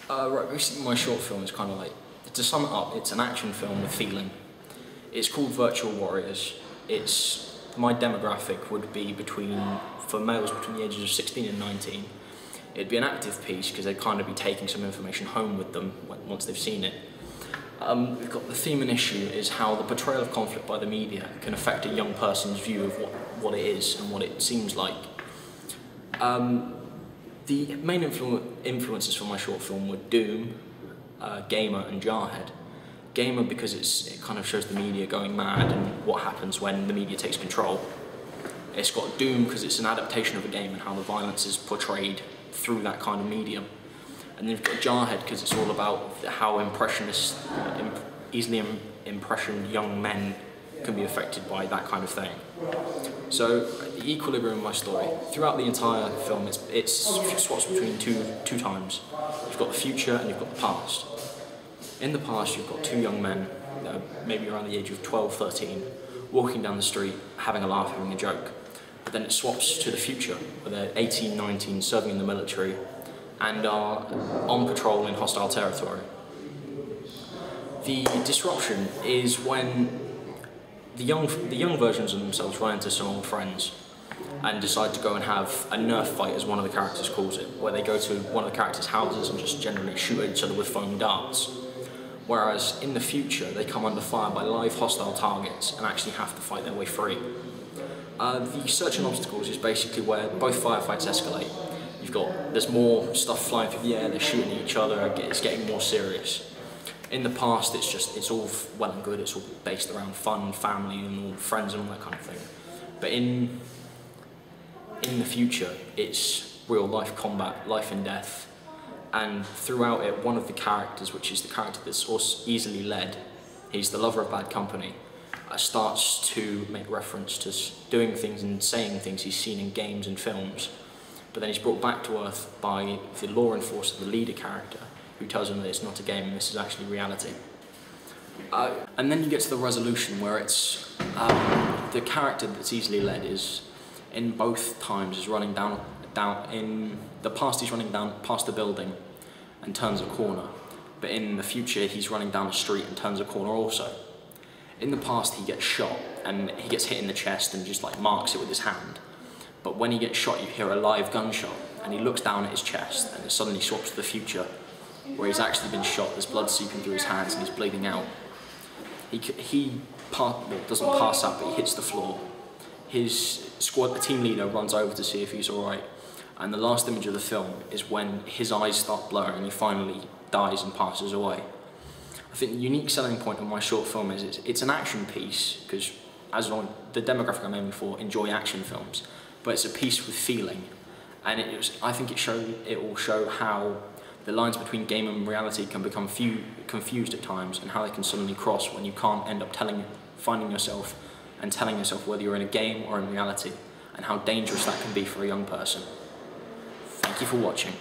Right, basically my short film is kind of like, to sum it up, it's an action film with feeling. It's called Virtual Warriors. My demographic would be for males between the ages of 16 and 19. It'd be an active piece because they'd kind of be taking some information home with them once they've seen it. We've got the theme and issue is how the portrayal of conflict by the media can affect a young person's view of what it is and what it seems like. The main influences for my short film were Doom, Gamer and Jarhead. Gamer because it kind of shows the media going mad and what happens when the media takes control. It's got Doom because it's an adaptation of a game and how the violence is portrayed through that kind of medium. And then you've got Jarhead because it's all about how easily impressioned young men can be affected by that kind of thing. So the equilibrium of my story, throughout the entire film, it swaps between two times. You've got the future and you've got the past. In the past, you've got two young men, maybe around the age of 12, 13, walking down the street, having a laugh, having a joke. But then it swaps to the future, where they're 18, 19, serving in the military, and are on patrol in hostile territory. The disruption is when the young versions of themselves run into some old friends and decide to go and have a Nerf fight, as one of the characters calls it, where they go to one of the characters' houses and just generally shoot at each other with foam darts. Whereas in the future, they come under fire by live hostile targets and actually have to fight their way free. The search and obstacles is basically where both firefights escalate. There's more stuff flying through the air, they're shooting at each other, it's getting more serious. In the past, it's all well and good, it's all based around fun, family, and all friends and all that kind of thing. But in the future, it's real life combat, life and death. And throughout it, one of the characters, which is the character that's also easily led, he's the lover of bad company, starts to make reference to doing things and saying things he's seen in games and films. But then he's brought back to Earth by the law enforcer, the leader character, who tells him that it's not a game and this is actually reality. And then you get to the resolution where it's the character that's easily led is, in both times, is running down in the past he's running down past the building and turns a corner, but in the future he's running down a street and turns a corner also. In the past he gets shot and he gets hit in the chest and just like marks it with his hand, but when he gets shot you hear a live gunshot and he looks down at his chest and it suddenly swaps to the future where he's actually been shot, there's blood seeping through his hands and he's bleeding out. He doesn't pass out, but he hits the floor. His squad, the team leader, runs over to see if he's alright. And the last image of the film is when his eyes start blurring and he finally dies and passes away. I think the unique selling point of my short film is it's an action piece, because the demographic I'm aiming for enjoy action films, but it's a piece with feeling. And I think it will show how the lines between game and reality can become confused at times, and how they can suddenly cross when you can't end up finding yourself and telling yourself whether you're in a game or in reality, and how dangerous that can be for a young person. Thank you for watching.